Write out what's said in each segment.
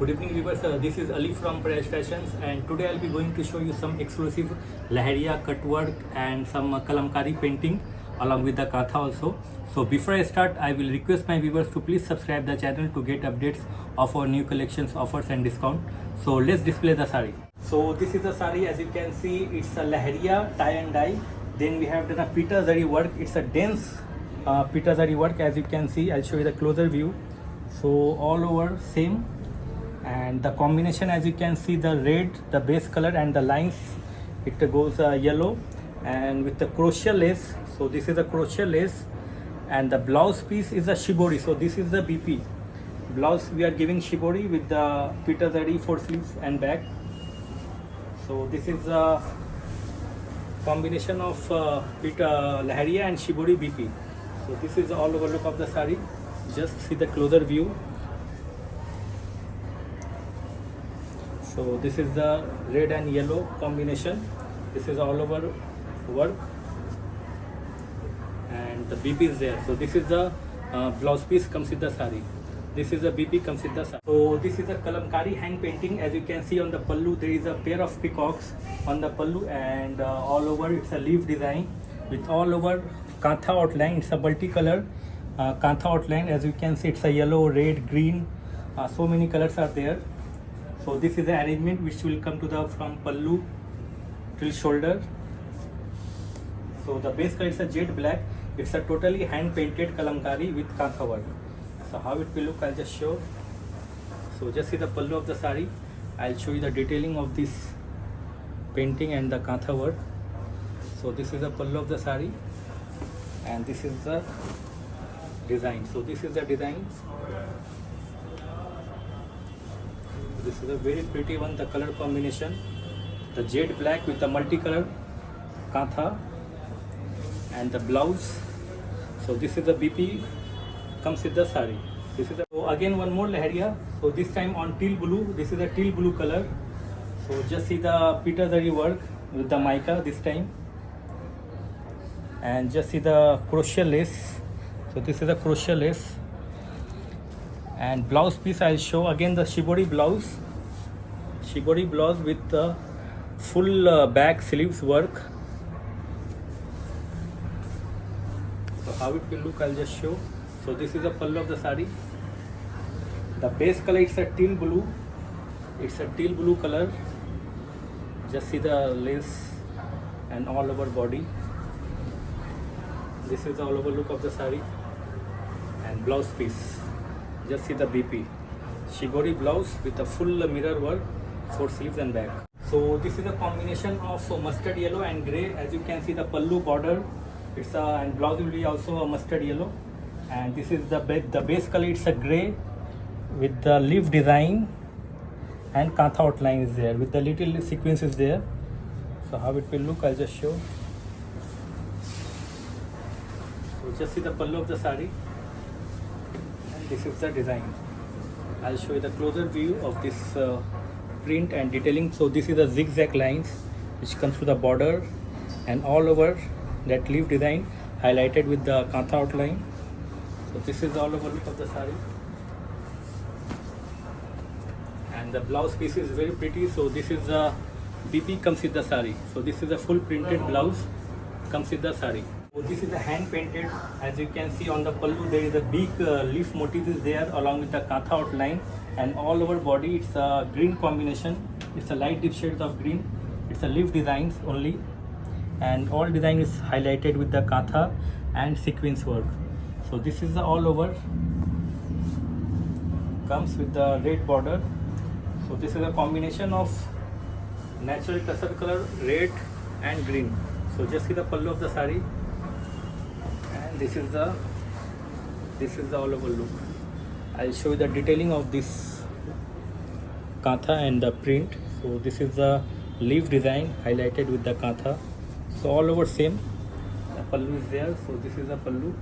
Good evening viewers, this is Ali from Prayash Fashions and today I'll be going to show you some exclusive Lahariya cut work and some kalamkari painting along with the katha also. So before I start, I will request my viewers to please subscribe the channel to get updates of our new collections, offers and discount. So let's display the sari. So this is the sari, as you can see, it's a Lahariya tie and dye. Then we have done a pita zari work. It's a dense pita zari work, as you can see. I'll show you the closer view. So all over same, and the combination, as you can see, the red, the base color, and the lines, it goes yellow and with the crochet lace. So this is the crochet lace, and the blouse piece is a shibori. So this is the BP blouse. We are giving shibori with the pita zari for sleeves and back. So this is a combination of pita Lahariya and shibori BP. So this is all over look of the sari. Just see the closer view. So this is the red and yellow combination. This is all over work, and the BP is there. So this is the blouse piece comes with the sari. This is the BP comes with the sari. So this is a kalamkari hand painting. As you can see on the pallu, there is a pair of peacocks on the pallu, and all over it's a leaf design with all over kantha outline. It's a multicolor kantha outline. As you can see, it's a yellow, red, green. So many colors are there. So this is the arrangement which will come to the from pallu till shoulder. So the base color is a jet black. It's a totally hand painted kalamkari with kantha work. So how it will look, I'll just show. So just see the pallu of the sari. I'll show you the detailing of this painting and the kantha work. So this is the pallu of the sari, and this is the design. So this is the design. This is a very pretty one, the color combination, the jet black with the multicolor kantha and the blouse. So this is the BP comes with the sari. This is the, so again one more Lahariya. So this time on teal blue. This is a teal blue color. So just see the pita zari work with the mica this time, and just see the crochet lace. So this is the crochet lace, and blouse piece I'll show again the shibori blouse with the full back sleeves work. So how it will look, I'll just show. So this is the pallu of the sari. The base color, it's a teal blue. It's a teal blue color. Just see the lace and all over body. This is the all over look of the sari, and blouse piece. Just see the BP shibori blouse with the full mirror work for sleeves and back. So this is a combination of mustard yellow and grey. As you can see, the pallu border, it's a, and blouse will be also a mustard yellow, and this is the base color. It's a grey with the leaf design, and kantha outline is there with the little sequences there. So how it will look, I'll just show. So just see the pallu of the sari, and this is the design. I'll show you the closer view of this print and detailing. So this is the zigzag lines which comes to the border, and all over that leaf design highlighted with the kantha outline. So this is all over look of the sari, and the blouse piece is very pretty. So this is the BP comes with the sari. So this is a full printed blouse comes with the sari. So this is a hand painted. As you can see on the pallu, there is a big leaf motif is there along with the kantha outline, and all over body it's a green combination. It's a light deep shades of green. It's a leaf designs only, and all design is highlighted with the kantha and sequence work. So this is the all over comes with the red border. So this is a combination of natural tussar color, red and green. So just see the pallu of the sari, and this is the all over look. I'll show you the detailing of this kantha and the print. So this is the leaf design highlighted with the kantha. So all over same. The pallu is there. So this is the pallu.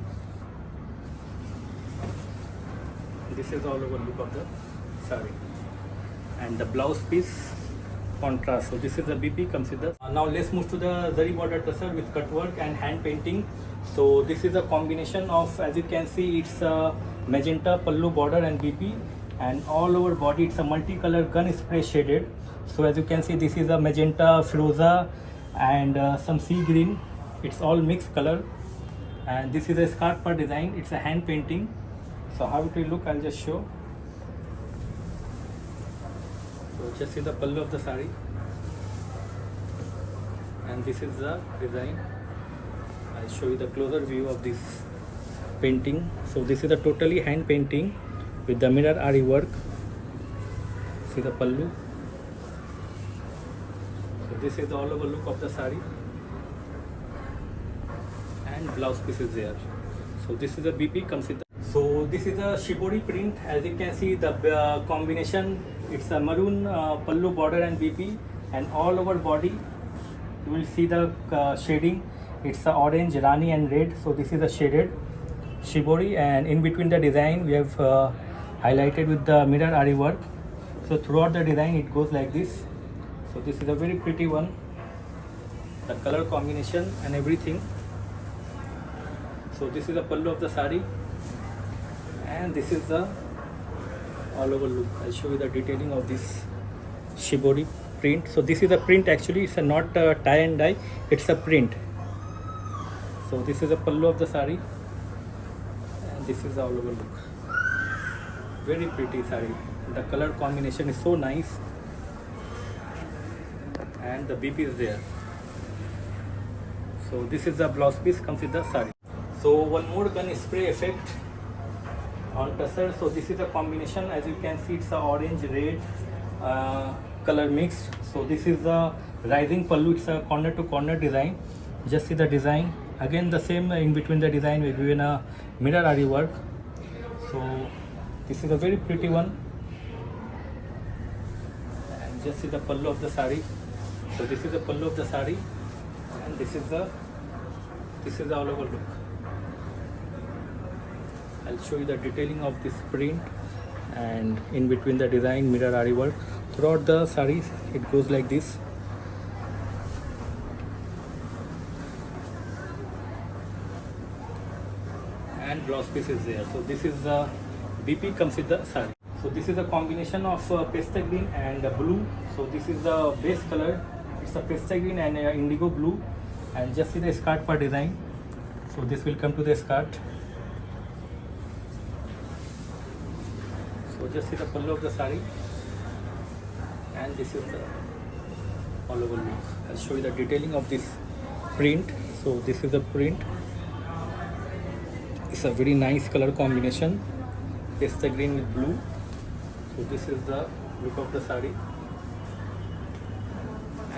This is all over look of the sari, and the blouse piece contrast. So this is the BP comes with the. Now let's move to the zari border tussar with cut work and hand painting. So this is a combination of, as you can see, it's a magenta pallu border and BP, and all over body it's a multicolor gun spray shaded. So as you can see, this is a magenta, firoza, and some sea green. It's all mixed color. And this is a scarpa design. It's a hand painting. So how it will look, I'll just show. So just see the pallu of the sari, and this is the design. I'll show you the closer view of this painting. So this is a totally hand painting with the mirror ari work. See the pallu. So this is the all over look of the sari, and blouse piece is there. So this is the BP comes with the, so this is a shibori print. As you can see, the combination, it's a maroon pallu border and BP, and all over body you will see the shading. It's a orange, rani and red. So this is a shaded shibori, and in between the design we have highlighted with the mirror ari work. So throughout the design it goes like this. So this is a very pretty one, the color combination and everything. So this is the pallu of the sari, and this is the all over look. I'll show you the detailing of this shibori print. So this is a print, actually it's a not tie and dye, it's a print. So this is the pallu of the sari, and this is the all over look. Very pretty sari. The color combination is so nice, and the BP is there. So this is the blouse piece comes with the sari. So one more gun spray effect on tussar. So this is a combination. As you can see, it's a orange red color mixed. So this is the rising pallu. It's a corner to corner design. Just see the design. Again the same, in between the design we given a mirror ari work. So this is a very pretty one, and just see the pallu of the sari. So this is the pallu of the sari, and this is the all over look. I'll show you the detailing of this print, and in between the design mirror ari work. Throughout the saris it goes like this. And blouse piece is there. So this is the BP comes with the sari. So this is a combination of pastel green and blue. So this is the base color. It's a pastel green and indigo blue. And just see the skirt part design. So this will come to the skirt. So just see the pallu of the sari, and this is the all over look. I'll show you the detailing of this print. So this is the print. It's a very nice color combination, pastel green with blue. So this is the look of the sari,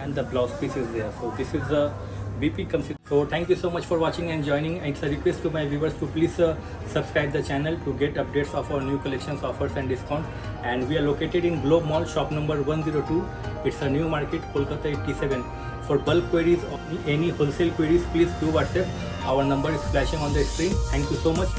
and the blouse piece is there. So this is the BP comes with. So thank you so much for watching and joining. It's a request to my viewers to please subscribe the channel to get updates of our new collections, offers and discounts. And we are located in Globe Mall, shop number 102. It's a new market, Kolkata 87. For bulk queries or any wholesale queries, please do WhatsApp. Our number is flashing on the screen. Thank you so much.